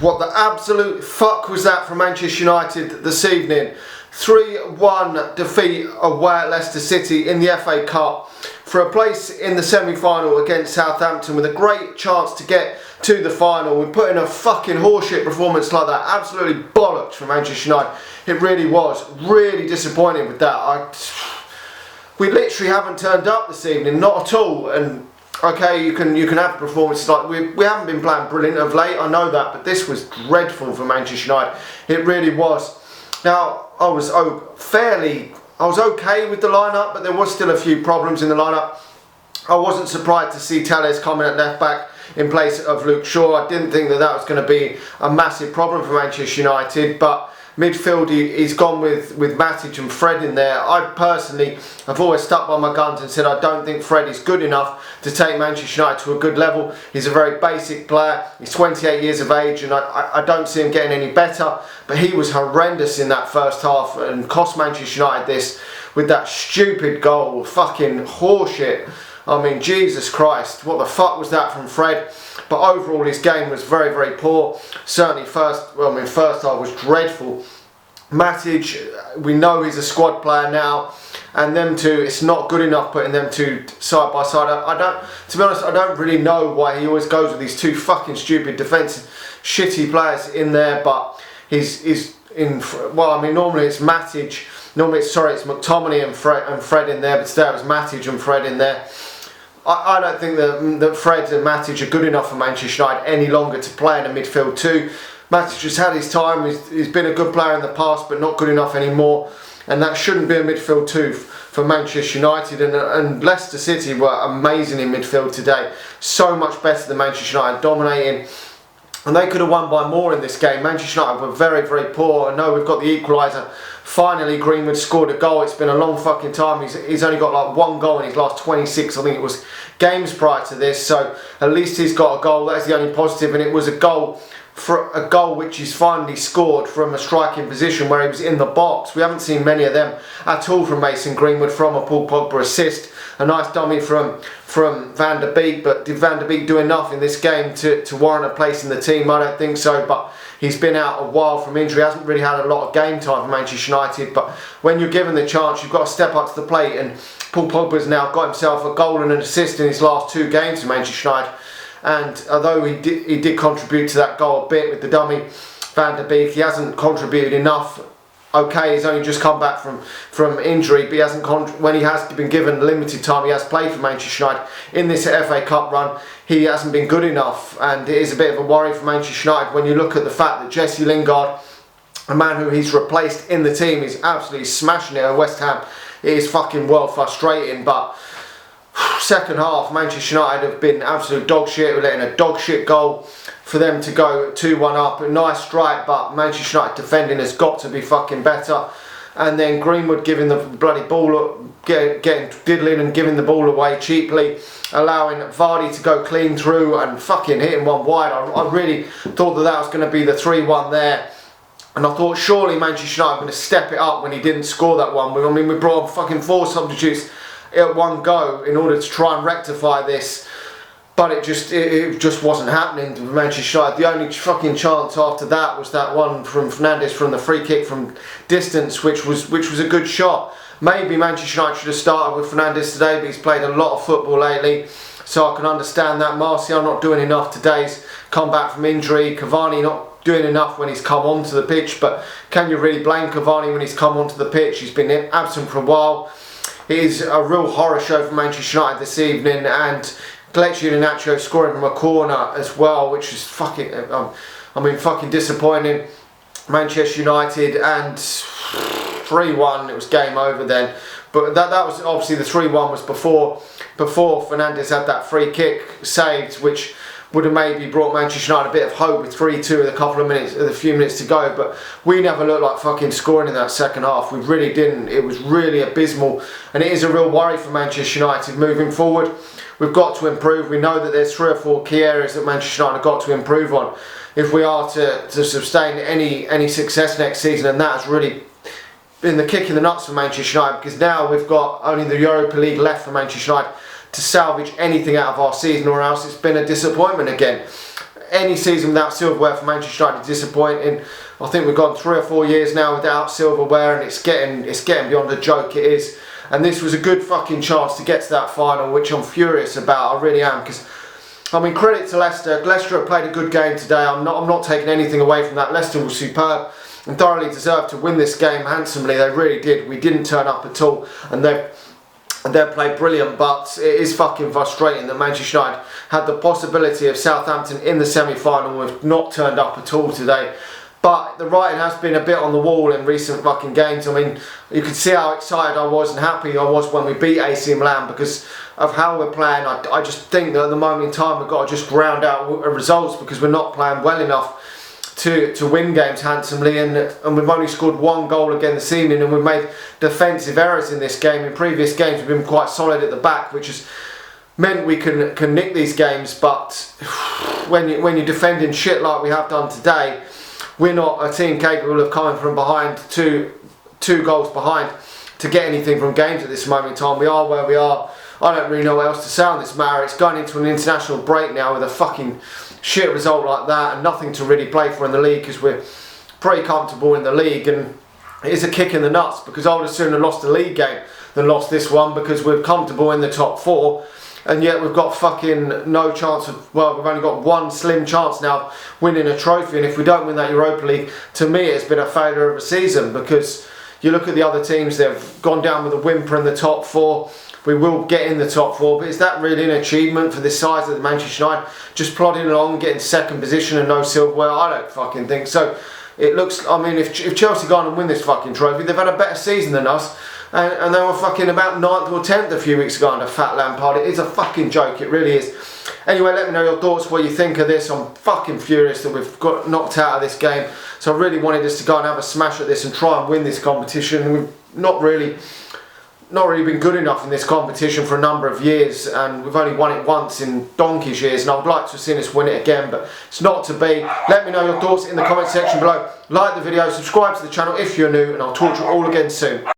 What the absolute fuck was that from Manchester United this evening? 3-1 defeat away at Leicester City in the FA Cup for a place in the semi-final against Southampton with a great chance to get to the final. We put in a fucking horseshit performance like that. Absolutely bollocks from Manchester United. It really was. Really disappointed with that. We literally haven't turned up this evening, not at all. And okay, you can have performances like we haven't been playing brilliant of late, I know that, but this was dreadful for Manchester United. It really was. Now, I was okay with the lineup, but there was still a few problems in the lineup. I wasn't surprised to see Tielemans coming at left back in place of Luke Shaw. I didn't think that was going to be a massive problem for Manchester United, but midfield, he's gone with Matic and Fred in there. I personally have always stuck by my guns and said I don't think Fred is good enough to take Manchester United to a good level. He's a very basic player. He's 28 years of age and I don't see him getting any better. But he was horrendous in that first half and cost Manchester United this with that stupid goal. Fucking horseshit. I mean, Jesus Christ, what the fuck was that from Fred? But overall, his game was very, very poor. Certainly, first half was dreadful. Matic, we know he's a squad player now, and them two, it's not good enough putting them two side by side. To be honest, I don't really know why he always goes with these two fucking stupid defensive, shitty players in there. But he's in. Well, I mean, normally it's Matic. Normally, it's McTominay and Fred in there, but today it was Matic and Fred in there. I don't think that Fred and Matic are good enough for Manchester United any longer to play in a midfield two. Matic has had his time, he's been a good player in the past but not good enough anymore, and that shouldn't be a midfield two for Manchester United. And Leicester City were amazing in midfield today, so much better than Manchester United, dominating, and they could have won by more in this game. Manchester United were very, very poor. I know we've got the equaliser. Finally, Greenwood scored a goal. It's been a long fucking time. He's only got like one goal in his last 26, I think it was, games prior to this. So at least he's got a goal. That's the only positive, and it was a goal which he's finally scored from a striking position where he was in the box. We haven't seen many of them at all from Mason Greenwood, from a Paul Pogba assist. A nice dummy from Van der Beek, but did Van der Beek do enough in this game to warrant a place in the team? I don't think so, but he's been out a while from injury, hasn't really had a lot of game time for Manchester United, but when you're given the chance, you've got to step up to the plate, and Paul Pogba's now got himself a goal and an assist in his last two games for Manchester United, and although he did contribute to that goal a bit with the dummy, Van der Beek, he hasn't contributed enough. Okay, he's only just come back from injury, but he hasn't. When he has been given limited time, he has played for Manchester United in this FA Cup run. He hasn't been good enough, and it is a bit of a worry for Manchester United when you look at the fact that Jesse Lingard, a man who he's replaced in the team, is absolutely smashing it at West Ham. It is fucking well frustrating, but second half, Manchester United have been absolute dog shit. We're letting a dog shit goal for them to go 2-1 up. A nice strike, but Manchester United defending has got to be fucking better. And then Greenwood giving the bloody ball, getting diddling and giving the ball away cheaply, allowing Vardy to go clean through and fucking hitting one wide. I really thought that was going to be the 3-1 there. And I thought surely Manchester United were going to step it up when he didn't score that one. I mean, we brought on fucking 4 substitutes at one go in order to try and rectify this. But it just wasn't happening to Manchester United. The only fucking chance after that was that one from Fernandes from the free kick from distance, which was a good shot. Maybe Manchester United should have started with Fernandes today, but he's played a lot of football lately, so I can understand that. Martial not doing enough today. He's come back from injury. Cavani not doing enough when he's come onto the pitch, but can you really blame Cavani when he's come onto the pitch? He's been absent for a while. It is a real horror show for Manchester United this evening, and Iheanacho scoring from a corner as well, which is fucking, fucking disappointing. Manchester United, and 3-1, it was game over then. But that was obviously, the 3-1 was before Fernandes had that free kick saved, which would have maybe brought Manchester United a bit of hope with 3-2 with a few minutes to go. But we never looked like fucking scoring in that second half. We really didn't. It was really abysmal, and it is a real worry for Manchester United moving forward. We've got to improve. We know that there's 3 or 4 key areas that Manchester United have got to improve on if we are to sustain any success next season, and that has really been the kick in the nuts for Manchester United, because now we've got only the Europa League left for Manchester United to salvage anything out of our season, or else it's been a disappointment again. any season without silverware for Manchester United is disappointing. I think we've gone 3 or 4 years now without silverware, and it's getting beyond a joke. It is. And this was a good fucking chance to get to that final, which I'm furious about. I really am, because I mean, credit to Leicester. Leicester have played a good game today. I'm not taking anything away from that. Leicester was superb and thoroughly deserved to win this game handsomely. They really did. We didn't turn up at all, and they've played brilliant. But it is fucking frustrating that Manchester United had the possibility of Southampton in the semi-final and have not turned up at all today. But the writing has been a bit on the wall in recent fucking games. I mean, you could see how excited I was and happy I was when we beat AC Milan because of how we're playing. I just think that at the moment in time we've got to just ground out results because we're not playing well enough to win games handsomely, and we've only scored 1 goal again this evening, and we've made defensive errors in this game. In previous games we've been quite solid at the back, which has meant we can nick these games. But when you're defending shit like we have done today, we're not a team capable of coming from behind, two goals behind, to get anything from games at this moment in time. We are where we are. I don't really know what else to say on this matter. It's going into an international break now with a fucking shit result like that and nothing to really play for in the league, because we're pretty comfortable in the league, and it is a kick in the nuts because I would have sooner lost the league game than lost this one, because we're comfortable in the top 4. And yet we've got fucking no chance of, well, we've only got 1 slim chance now winning a trophy. And if we don't win that Europa League, to me it's been a failure of a season, because you look at the other teams, they've gone down with a whimper in the top 4. We will get in the top 4, but is that really an achievement for the size of the Manchester United? Just plodding along, getting 2nd position and no silverware? I don't fucking think so. It looks, I mean, if Chelsea go on and win this fucking trophy, they've had a better season than us. And they were fucking about 9th or 10th a few weeks ago under Fat Lampard. It is a fucking joke, it really is. Anyway, let me know your thoughts, what you think of this. I'm fucking furious that we've got knocked out of this game. So I really wanted us to go and have a smash at this and try and win this competition. We've not really been good enough in this competition for a number of years, and we've only won it once in donkey's years, and I would like to have seen us win it again, but it's not to be. Let me know your thoughts in the comment section below. Like the video, subscribe to the channel if you're new, and I'll talk to you all again soon.